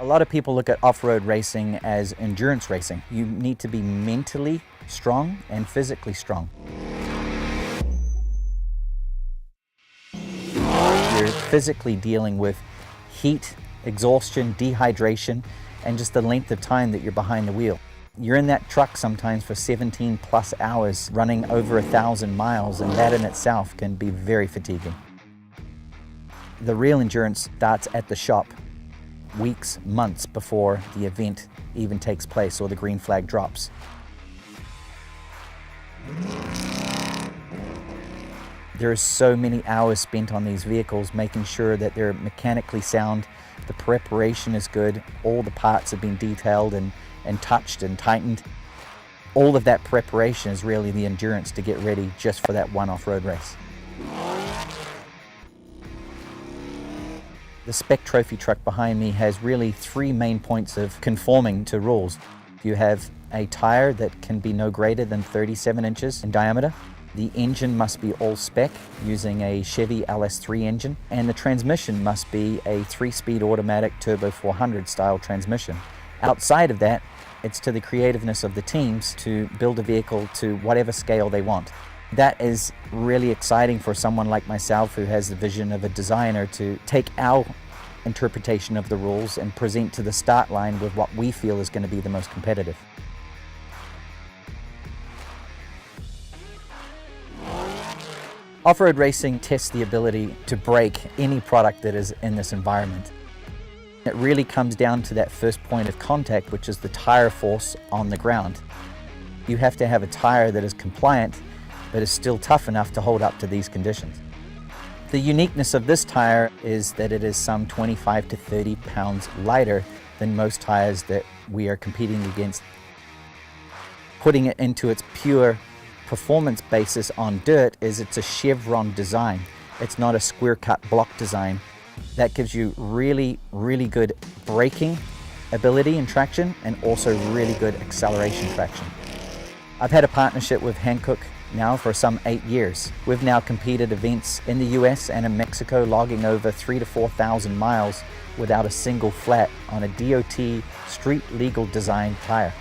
lot of people look at off-road racing as endurance racing. You need to be mentally strong and physically strong. You're physically dealing with heat, exhaustion, dehydration, and just the length of time that you're behind the wheel. You're in that truck sometimes for 17 plus hours, running over 1,000 miles, and that in itself can be very fatiguing. The real endurance starts at the shop, weeks, months before the event even takes place or the green flag drops. There are so many hours spent on these vehicles making sure that they're mechanically sound, the preparation is good, all the parts have been detailed and touched and tightened. All of that preparation is really the endurance to get ready just for that one off-road race. The Spec trophy truck behind me has really 3 main points of conforming to rules. You have a tire that can be no greater than 37 inches in diameter. The engine must be all spec using a Chevy LS3 engine, and the transmission must be a 3-speed automatic turbo 400 style transmission. Outside of that, it's to the creativeness of the teams to build a vehicle to whatever scale they want. That is really exciting for someone like myself who has the vision of a designer to take our interpretation of the rules and present to the start line with what we feel is going to be the most competitive. Off-road racing tests the ability to break any product that is in this environment. It really comes down to that first point of contact, which is the tire force on the ground. You have to have a tire that is compliant, but is still tough enough to hold up to these conditions. The uniqueness of this tire is that it is some 25 to 30 pounds lighter than most tires that we are competing against. Putting it into its pure performance basis on dirt is it's a chevron design. It's not a square cut block design. That gives you really, really good braking ability and traction, and also really good acceleration traction. I've had a partnership with Hankook now for some 8 years. We've now competed events in the US and in Mexico, logging over 3,000 to 4,000 miles without a single flat on a DOT street legal design tire.